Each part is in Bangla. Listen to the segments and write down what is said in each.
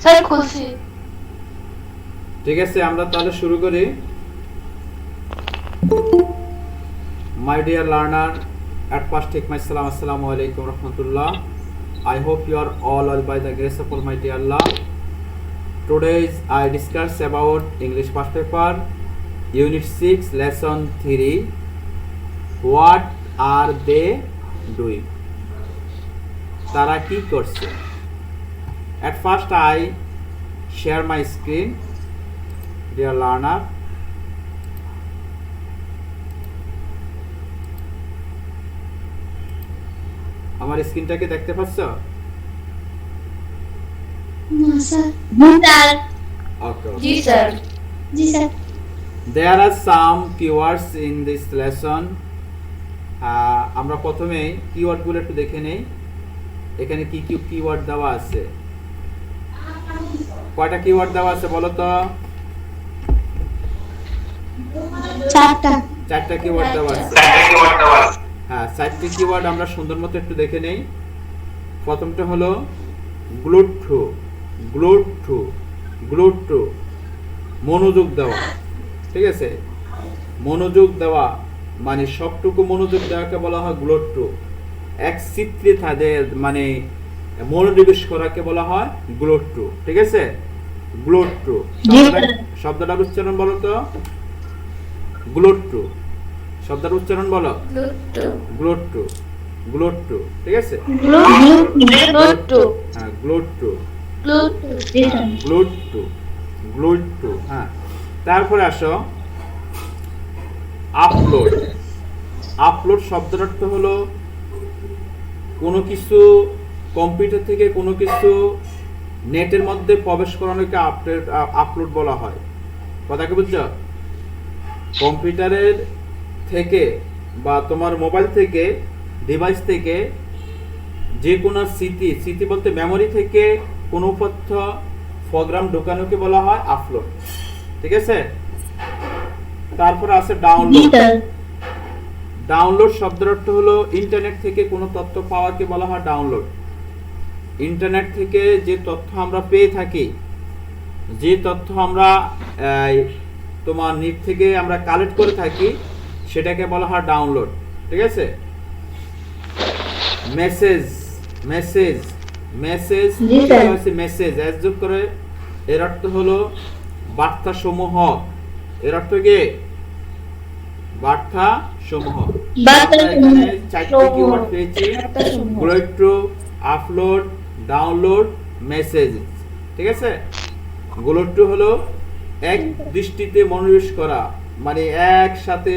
স্যার খুশি। ঠিক আছে, আমরা তাহলে শুরু করি। My dear learner, at first take my salam. Assalamu alaikum rahmatullah. I hope you are all well by the grace of Almighty Allah. Today I discuss about English first paper, Unit 6, Lesson 3. What are they doing? তারা কি করছে? At first I share my screen, dear learner. আমার স্ক্রিনটাকে দেখতে পাচ্ছ? Sir Okay. G sir. G sir There are some keywords in this lesson. আমরা প্রথমে কিওয়ার্ডগুলো একটু দেখে নেই। এখানে কি কি কিওয়ার্ড দেওয়া আছে? কয়টা কিওয়ার্ড দেওয়া আছে বলো তো? চারটা কিওয়ার্ড দেওয়া আছে। হ্যাঁ, চারটি কিওয়ার্ড আমরা সুন্দর মতো একটু দেখে নেই। প্রথমটা হলো গ্লুড টু, গ্লুড টু, গ্লুড টু, মনোযোগ দেওয়া। ঠিক আছে, মনোযোগ দেওয়া মানে সবটুকু মনোযোগ দেওয়াকে বলা হয় গ্লুড টু। এক চিত্রে তাদের মানে মনোনিবেশ করাকে বলা হয় গ্লুড টু। ঠিক আছে, গ্লুড টু শব্দটার উচ্চারণ বলো তো? গ্লুড টু শব্দটার উচ্চারণ বলো? গ্লুড টু, গ্লুড টু। ঠিক আছে, গ্লুড টু, হ্যাঁ গ্লুড টু, গ্লুড টু, গ্লুড টু, গ্লুড টু। হ্যাঁ, তারপরে আসো আপলোড। আপলোড শব্দের অর্থ হলো কোনো কিছু কম্পিউটার থেকে কোনো কিছু নেটের মধ্যে প্রবেশ করানোকে আপলোড বলা হয়। কথা কি বুঝছো? কম্পিউটারের থেকে বা তোমার মোবাইল থেকে, ডিভাইস থেকে যে কোনো স্মৃতি বলতে মেমোরি থেকে কোনো তথ্য প্রোগ্রাম ঢোকানোকে বলা হয় আপলোড। ঠিক আছে, তারপরে আছে ডাউনলোড। ডাউনলোড শব্দের অর্থ হলো ইন্টারনেট থেকে কোনো তথ্য পাওয়াকে বলা হয় ডাউনলোড। ইন্টারনেট থেকে যে তথ্য আমরা পেয়ে থাকি, যে তথ্য আমরা তোমার নেট থেকে আমরা কালেক্ট করে থাকি, সেটাকে বলা হয় ডাউনলোড। ঠিক আছে, মেসেজ, মেসেজ, মেসেজ, মেসেজ যোগ করে এর অর্থ হলো বার্তা সমূহ। এর অর্থ কি? বার্তা সমূহ। এখানে চারটি কিওয়ার্ড পেয়েছি: গ্লুড টু, আপলোড, ডাউনলোড, মেসেজ। ঠিক আছে, গ্লুড টু হলো এক দৃষ্টিতে মনোনিবেশ করা, মানে একসাথে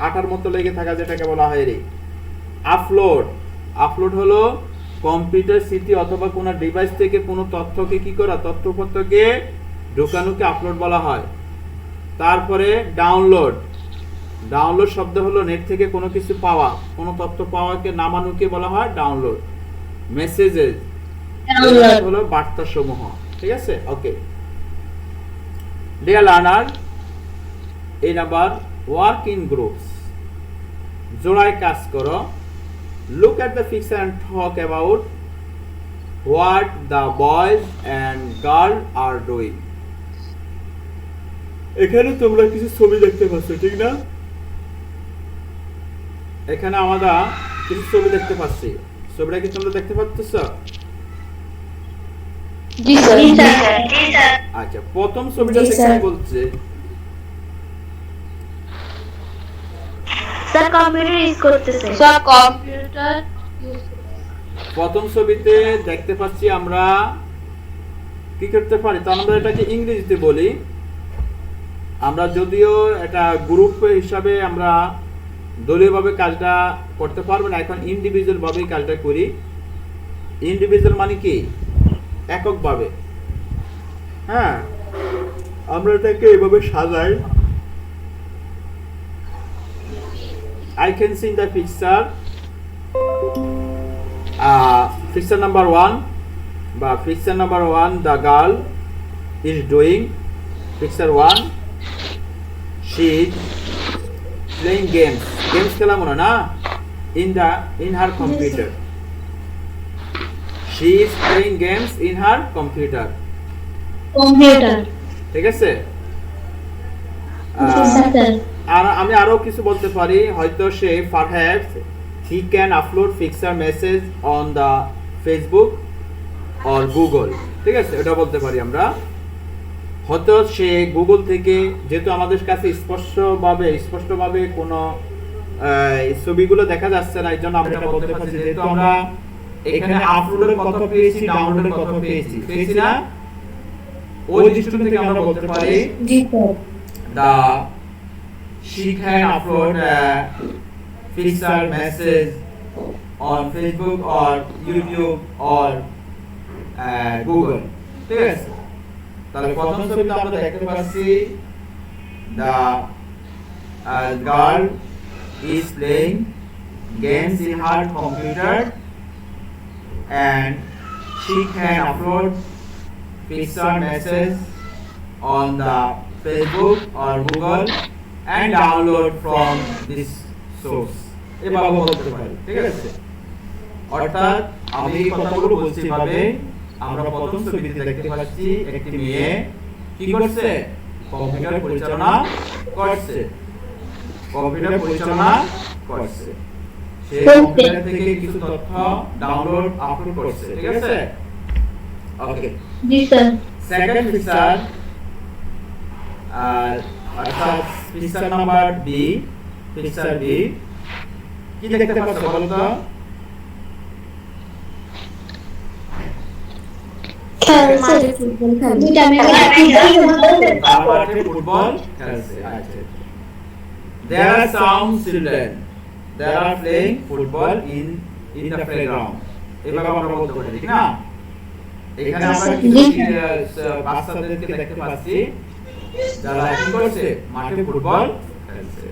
আটার মতো লেগে থাকা, যেটাকে বলা হয় রে। আপলোড, আপলোড হলো কম্পিউটার স্মৃতি অথবা কোনো ডিভাইস থেকে কোনো তথ্যকে কি করা, তথ্যপত্রকে ঢোকানোকে আপলোড বলা হয়। তারপরে ডাউনলোড, ডাউনলোড শব্দ হলো নেট থেকে কোনো কিছু পাওয়া, কোনো তথ্য পাওয়াকে নামানোকে বলা হয় ডাউনলোড। মেসেজেস হলো বার্তা সমূহ। ঠিক আছে, ওকে ডিয়ার লার্নার, এই নাম্বার ওয়ার্ক ইন গ্রুপস, জোড়ায় কাজ করো। Look at the picture and talk about what the boys and girl are doing. এখানে তোমরা কিছু ছবি দেখতে পাচ্ছ, ঠিক না? এখানে আমরা কিছু ছবি দেখতে পাচ্ছি। ছবিটা কি তোমরা দেখতে পাচ্ছ? জি স্যার। আচ্ছা, প্রথম ছবিটা দেখে বলছে স্যার কম্পিউটার ইউজ করতেছে। স্যার কম্পিউটার ইউজ প্রথম ছবিতে দেখতে পাচ্ছি আমরা কি করতে পারি, তো আমরা এটাকে ইংরেজিতে বলি। আমরা যদিও এটা গ্রুপ হিসাবে আমরা দলীয়ভাবে কাজটা করতে পারবো না, এখন ইন্ডিভিজুয়াল ভাবেই কাজটা করি। ইন্ডিভিজুয়াল মানে কি? এককভাবে। হ্যাঁ, আমরা এটাকে এইভাবে সাজাই। I can see in the picture, picture number 1, বা picture number 1, the girl is doing. Picture 1, she is playing games. Games খেলা মনে না? In her computer. She is playing games in her computer. Computer ঠিক আছে। জি স্যার আর আমি আরো কিছু বলতে পারি, হয়তো সে perhaps he can upload picture message on the Facebook or Google, ঠিক আছে, এটা বলতে পারি আমরা। হয়তো সে গুগল থেকে, যেহেতু আমাদের কাছে স্পষ্টভাবে কোনো ছবিগুলো দেখা যাচ্ছে না, এই জন্য আমরা এটা বলতে পারছি, যেহেতু আমরা এখানে আপলোডের কথা পেয়েছি, ডাউনলোডের কথা পেয়েছি না, ওই দৃষ্টিকোণ থেকে আমরা বলতে পারি জি sir the she can upload a picture message on Facebook or YouTube or Google, ঠিক আছে। তাহলে প্রথম ছবিতে আমরা দেখতে পাচ্ছি the girl is playing games in her computer and she can upload picture message on the Facebook or Google and download from this source, এভাবে বলতে পারি, ঠিক আছে। অর্থাৎ আমি এই কথাগুলো বলছি ভাবে, আমরা প্রথম ছবিতে দেখতে পাচ্ছি একটি মেয়ে কি করছে, কম্পিউটার পরিচালনা করছে, সে কম্পিউটার থেকে কিছু তথ্য ডাউনলোড আপলোড করছে, ঠিক আছে। ওকে, জি স্যার সেকেন্ড পিকচার, অর্থাৎ পিকচার নাম্বার বি, কি দেখতে পাচ্ছ বলো তো? খেলছে দুইটা মেয়ে মাঠে ফুটবল খেলছে, আচ্ছা। There are some children, they are playing football in the playground, এভাবে আমরা বলতে পারি, ঠিক না? এখানে আমরা কিছু বাচ্চাদেরকে দেখতে পাচ্ছি যারা কি করছে, মাঠে ফুটবল খেলছে।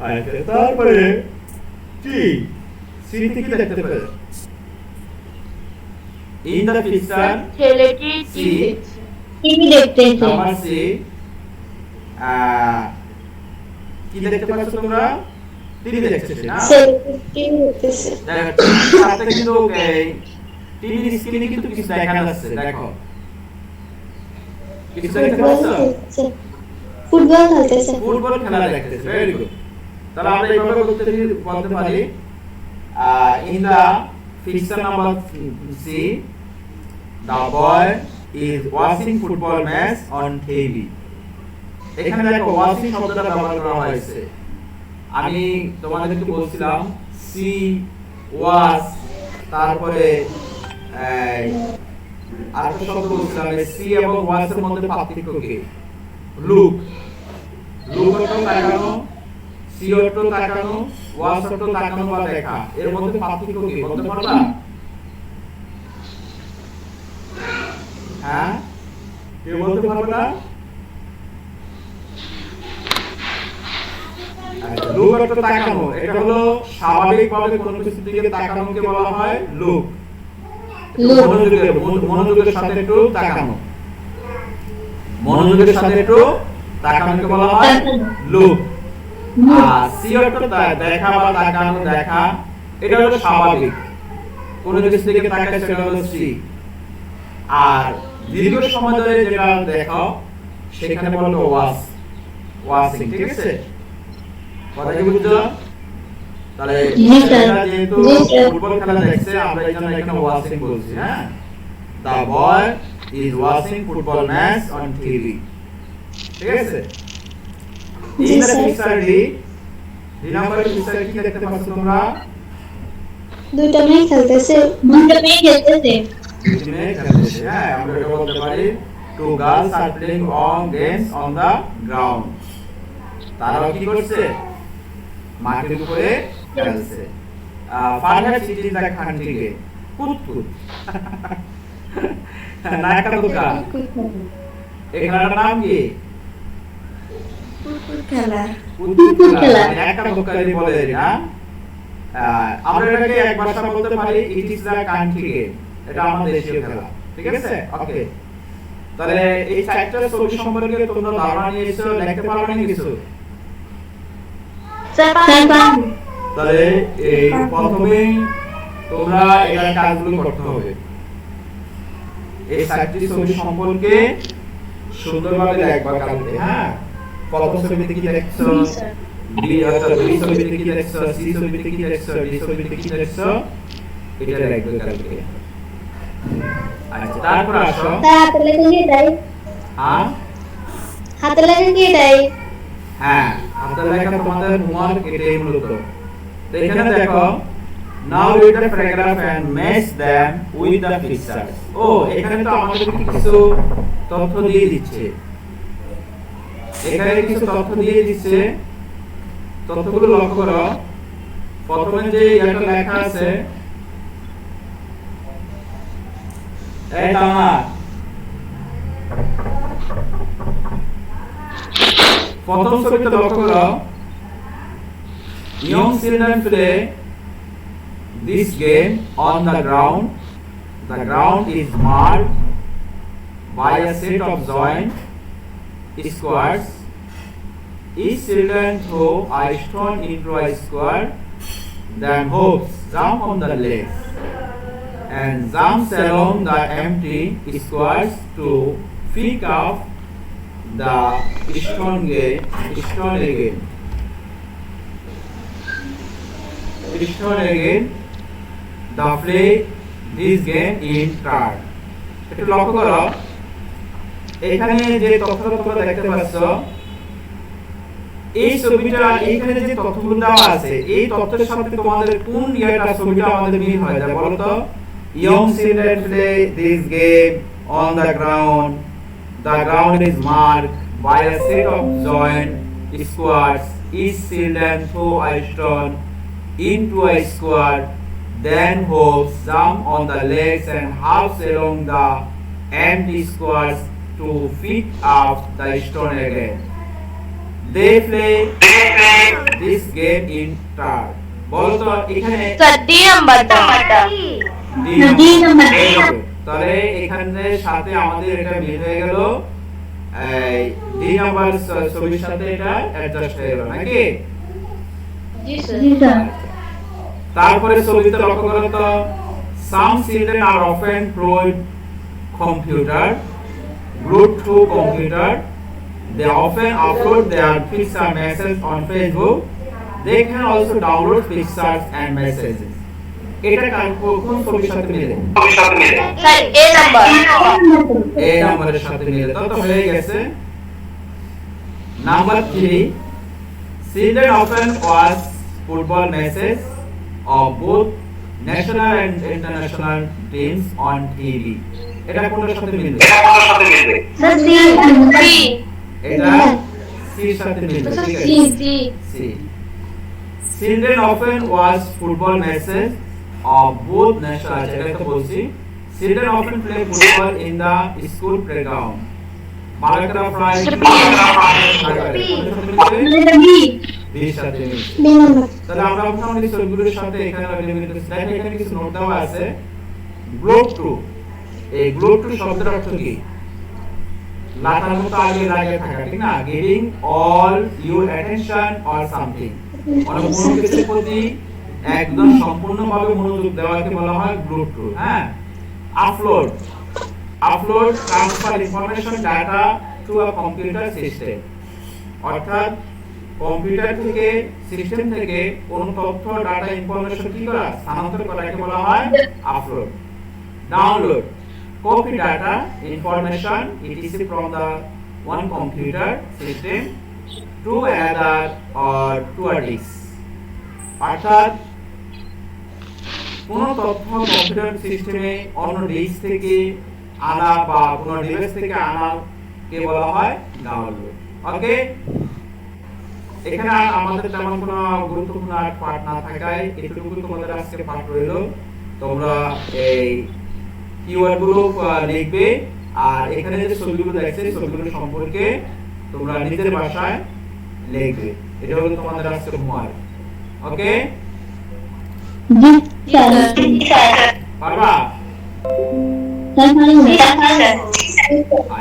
আচ্ছা, তারপরে কি স্মৃতি কি দেখতে পাবে? In the picture ছেলেটি see, টিভি দেখতেছে নাম্বার সি, কি দেখতে পাচ্ছ তোমরা? টিভি দেখছে না? টিভি দেখতেছে সাথে কিন্তু টিভির স্ক্রিনে কিন্তু কিছু দেখা যাচ্ছে, দেখো কিছু দেখতে পাচ্ছ? ফুটবল খেলতেছে ফুটবল খেলা দেখতেছে, ভেরি গুড। তাহলে আমরা এইভাবে বলতে পারি in the picture number C, the boy is watching football match on TV. এখানে দেখো ওয়াচিং শব্দটা ব্যবহার করা হয়েছে। আমি তোমাদেরকে বলছিলাম সি ওয়াচ, তারপরে আরেকটা শব্দ বলছিলাম, সি এবং ওয়াচের মধ্যে পার্থক্য কি? লুক, অর্থ তাকানো, সি অর্থ তাকানো, ওয়াচ অর্থ তাকানো বা দেখা, এর মধ্যে পার্থক্য কি বলতে পারবা? হ্যাঁ, কেউ বলতে পারবে না? লুক অর্থ তাকানো, এটা হলো স্বাভাবিকভাবে কোনো কিছুর দিকে তাকানোকে বলা হয় লুক। মনোযোগের সাথে একটু তাকানো, তাকানোকে বলা হয় লুক। আর সি অর্থ দেখা বা তাকানো, দেখা, এটা হলো স্বাভাবিক, কোনো কিছুর দিকে তাকায় সেটা হলো সি। আর দীর্ঘ সময় ধরে যেটা দেখো সেখানে বলবো ওয়াচিং, ঠিক আছে? কথা কি বুঝছো? তাহলে যেহেতু ফুটবল খেলা দেখছে, আমরা এই জন্য এখানে ওয়াচিং বলছি। হ্যাঁ, the boy is watching football match on TV, ঠিক আছে। in the picture D number picture কি দেখতে পাচ্ছ তোমরা? দুইটা মেয়ে খেলতেছে হ্যাঁ, আমরা এটা বলতে পারি two girls are playing on games on the ground, তারা কি করছে? মাটির উপরে খেলছে। Perhaps it is the country game, কুতকুত, নায়কা দোকা, এই খেলাটার নাম কি? কুতকুত খেলা, নায়কা দোকা যদি বলে দেই না, আমরা এটাকে এক ভাষা বলতে পারি ইট ইজ দ্য কান্ট্রি গেম, এটা আমাদের দেশীয় খেলা, ঠিক আছে। ওকে, তাহলে এই চারটা ছবি সম্পর্কে তোমরা ধারণা নিয়েছো, দেখতে পারো না কিছু? তাহলে এই প্রথমে তোমরা এই কাজগুলো করতে হবে। এই 7টি ছবি সম্পর্কে সুন্দরভাবে লিখবা কালকে, হ্যাঁ। প্রথম ছবিতে কি দেখছো, বি ছবিতে কি দেখছো, সি ছবিতে কি দেখছো, ডি ছবিতে কি দেখছো, এটা লিখবে কালকে। আচ্ছা, তারপর আসো হাতে লেখা কি এটাই? হ্যাঁ হাতে লেখা কি এটাই? হ্যাঁ, হাতে লেখা তোমাদের হোমওয়ার্ক এটাই মূলত। তো এখানে দেখো, now read the paragraph and match them with the pictures. ও এখানে তো আমাদের কিছু তথ্য দিয়ে দিচ্ছে, এখানে কিছু তথ্য দিয়ে দিচ্ছে, তথ্যগুলো লক্ষ্য করো। প্রথমে যে এটা লেখা আছে, এই তামা, প্রথম ছবিতে লক্ষ্য করো, young children play this game on the ground. The ground is marked by a set of joint squares. Each children throw a stone into a square, then hopes jump on the legs and jumps along the empty squares to pick up the stone again. The play this game in turn. একটু লক্ষ্য করো, এখানে যে তথ্যটা তোমরা দেখতে পাচ্ছ, এই ছবিটা এখানে যে তথ্যগুলো দেওয়া আছে, এই তথ্যের সাথে তোমাদের কোন ছবিটা আমাদের মিল হয়ে যায় বলো তো? Young children play this game on the ground. The ground is marked by a set of joint squares. Each children throw a stone into a square, then hopes jump on the legs and hops along the empty squares to pick up the stone again. They play this game in turn. বলো তো এখানে ডি নাম্বারটা ডি নাম্বার, তাহলে এখানে সাথে আমাদের এটা মিল হয়ে গেল, এই ডি নাম্বার ছবির সাথে এটা অ্যাডজাস্ট হয়ে গেল নাকি? জি স্যার। জি স্যার। তারপরে ছবিতে লক্ষ্য করো তো, some children are often glued to computer. They often upload their picture messages on Facebook. They can also download pictures and messages. এটা কোন ছবির সাথে মিলে? স্যার এ নাম্বার। এ নাম্বারের সাথে মিলে, তো হয়ে গেছে। Number 3, children often watch football matches of both national and international teams on TV. এটা কোনটার সাথে মিলবে? Sir C. সি। এটা সির সাথে মিলবে, স্যার ঠিক সি আছে? C. C. Children often watch football matches of both national, এটা তো বলছি। Children often play football in the school playground. বালকরা প্রায় বির সাথে মিলবে। B number. তাহলে আমরা মোটামুটি ছবিগুলোর সাথে এখানে এখানে কিছু নোট দেওয়া আছে। গ্লোব টু, এই গ্লোব টু শব্দের অর্থ কি? লাতার মতো আগে লাগে থাকা, ঠিক না? Giving all your attention or something, মানে কোনো কিছুর প্রতি একদম সম্পূর্ণভাবে মনোযোগ দেওয়াকে বলা হয় গ্লোব টু, হ্যাঁ। Upload transfer information data to a computer system, অর্থাৎ কম্পিউটার থেকে সিস্টেম থেকে কোন তথ্য ডাটা ইনফরমেশন কি করা, স্থানান্তর করাকে বলা হয় upload. Download, copy data information etc from the one computer system to another or to a disk, অর্থাৎ কোন তথ্য কম্পিউটার সিস্টেমে অন্য ডিস্ক থেকে আনা বা কোন ডিভাইস থেকে আনা কে বলা হয় ডাউনলোড। ওকে, এখানে আমাদের তেমন কোনো গুরুত্বপূর্ণ পাঠ না থাকায় এটুকু তোমাদের আজকে পাঠ রইল। তোমরা এই কিওয়ার্ড গুলো লিখবে, আর এখানে যে ছবিগুলো দেখছে ছবিগুলো সম্পর্কে তোমরা নিজের ভাষায় লিখবে। এটা হলো তোমাদের আজকের হোমওয়ার্ক। ওকে, জি স্যার। পারবা?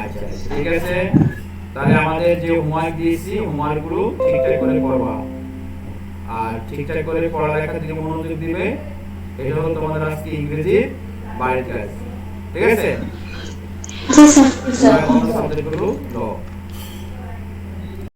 আচ্ছা, ঠিক আছে। তাহলে আমাদের যে হোমওয়ার্ক দিয়েছি হোমওয়ার্ক গুলো ঠিকঠাক করে পড়বা, আর ঠিকঠাক করে পড়ালেখার দিকে মনোযোগ দিবে। এটা হলো তোমাদের আজকে ইংরেজি বাড়ির কাজ, ঠিক আছে? জি স্যার স্যার অন্য সাবজেক্ট হলো ল